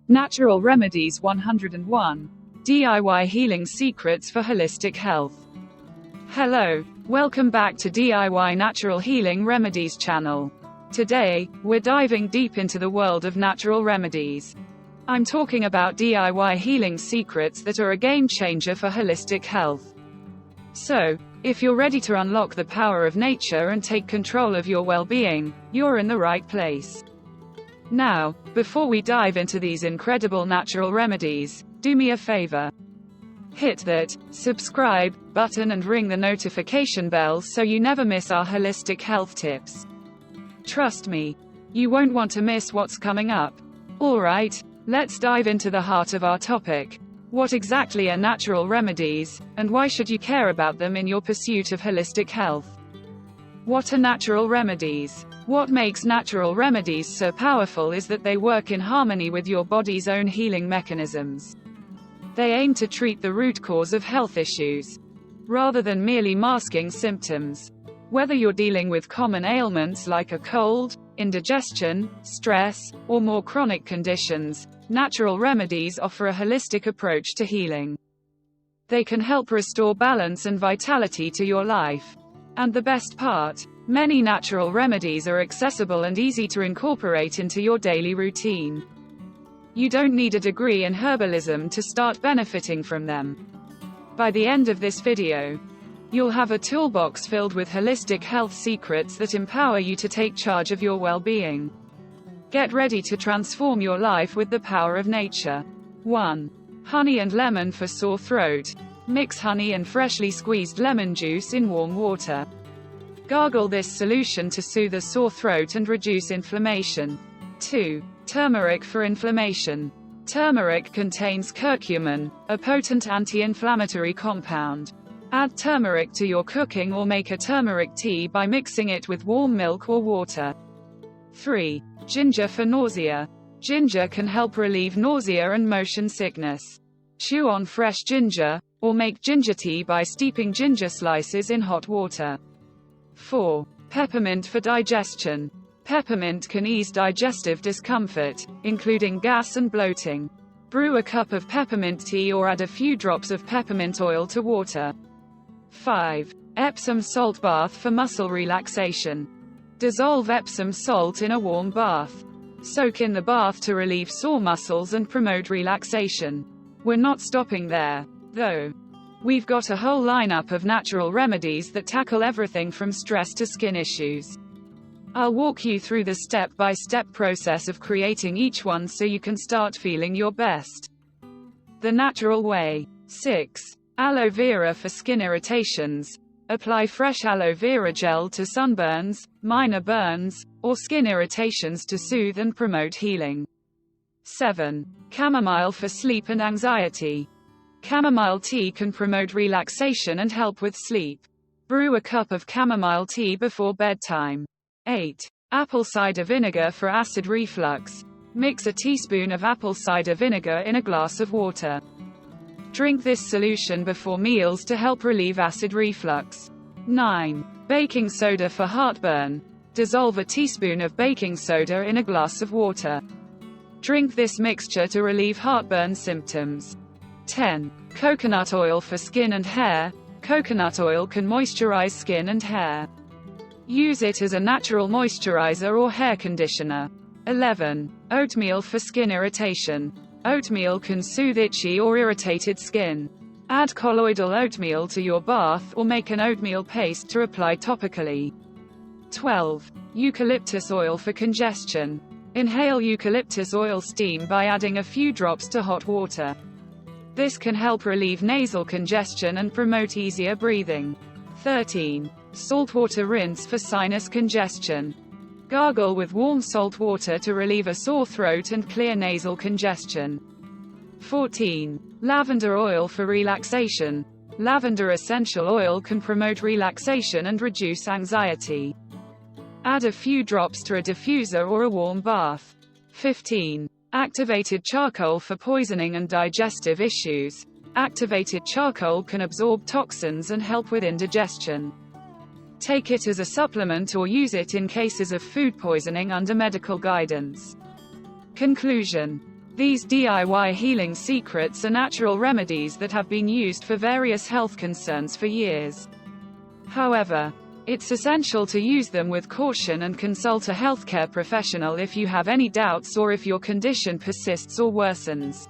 Natural Remedies 101. DIY Healing Secrets for Holistic Health. Hello, welcome back to DIY Natural Healing Remedies Channel. Today, we're diving deep into the world of natural remedies. I'm talking about DIY healing secrets that are a game changer for holistic health. So, if you're ready to unlock the power of nature and take control of your well-being, you're in the right place. Now, before we dive into these incredible natural remedies, do me a favor. Hit that subscribe button and ring the notification bell so you never miss our holistic health tips. Trust me, you won't want to miss what's coming up. Alright, let's dive into the heart of our topic. What exactly are natural remedies, and why should you care about them in your pursuit of holistic health? What are natural remedies? What makes natural remedies so powerful is that they work in harmony with your body's own healing mechanisms. They aim to treat the root cause of health issues, rather than merely masking symptoms. Whether you're dealing with common ailments like a cold, indigestion, stress, or more chronic conditions, natural remedies offer a holistic approach to healing. They can help restore balance and vitality to your life. And the best part, many natural remedies are accessible and easy to incorporate into your daily routine. You don't need a degree in herbalism to start benefiting from them. By the end of this video, you'll have a toolbox filled with holistic health secrets that empower you to take charge of your well-being. Get ready to transform your life with the power of nature. 1. Honey and lemon for sore throat. Mix honey and freshly squeezed lemon juice in warm water. Gargle this solution to soothe a sore throat and reduce inflammation. 2. Turmeric for inflammation. Turmeric contains curcumin, a potent anti-inflammatory compound. Add turmeric to your cooking or make a turmeric tea by mixing it with warm milk or water. 3. Ginger for nausea. Ginger can help relieve nausea and motion sickness. Chew on fresh ginger, or make ginger tea by steeping ginger slices in hot water. 4. Peppermint for digestion. Peppermint can ease digestive discomfort, including gas and bloating. Brew a cup of peppermint tea or add a few drops of peppermint oil to water. 5. Epsom salt bath for muscle relaxation. Dissolve Epsom salt in a warm bath. Soak in the bath to relieve sore muscles and promote relaxation. We're not stopping there, though. We've got a whole lineup of natural remedies that tackle everything from stress to skin issues. I'll walk you through the step-by-step process of creating each one so you can start feeling your best. The natural way. 6. Aloe vera for skin irritations. Apply fresh aloe vera gel to sunburns, minor burns, or skin irritations to soothe and promote healing. 7. Chamomile for sleep and anxiety. Chamomile tea can promote relaxation and help with sleep. Brew a cup of chamomile tea before bedtime. 8. Apple cider vinegar for acid reflux. Mix a teaspoon of apple cider vinegar in a glass of water. Drink this solution before meals to help relieve acid reflux. 9. Baking soda for heartburn. Dissolve a teaspoon of baking soda in a glass of water. Drink this mixture to relieve heartburn symptoms. 10. Coconut oil for skin and hair. Coconut oil can moisturize skin and hair. Use it as a natural moisturizer or hair conditioner. 11. Oatmeal for skin irritation. Oatmeal can soothe itchy or irritated skin. Add colloidal oatmeal to your bath or make an oatmeal paste to apply topically. 12. Eucalyptus oil for congestion. Inhale eucalyptus oil steam by adding a few drops to hot water. This can help relieve nasal congestion and promote easier breathing. 13. Saltwater rinse for sinus congestion. Gargle with warm salt water to relieve a sore throat and clear nasal congestion. 14. Lavender oil for relaxation. Lavender essential oil can promote relaxation and reduce anxiety. Add a few drops to a diffuser or a warm bath. 15. Activated charcoal for poisoning and digestive issues. Activated charcoal can absorb toxins and help with indigestion. Take it as a supplement or use it in cases of food poisoning under medical guidance. Conclusion. These DIY healing secrets are natural remedies that have been used for various health concerns for years. However, it's essential to use them with caution and consult a healthcare professional if you have any doubts or if your condition persists or worsens.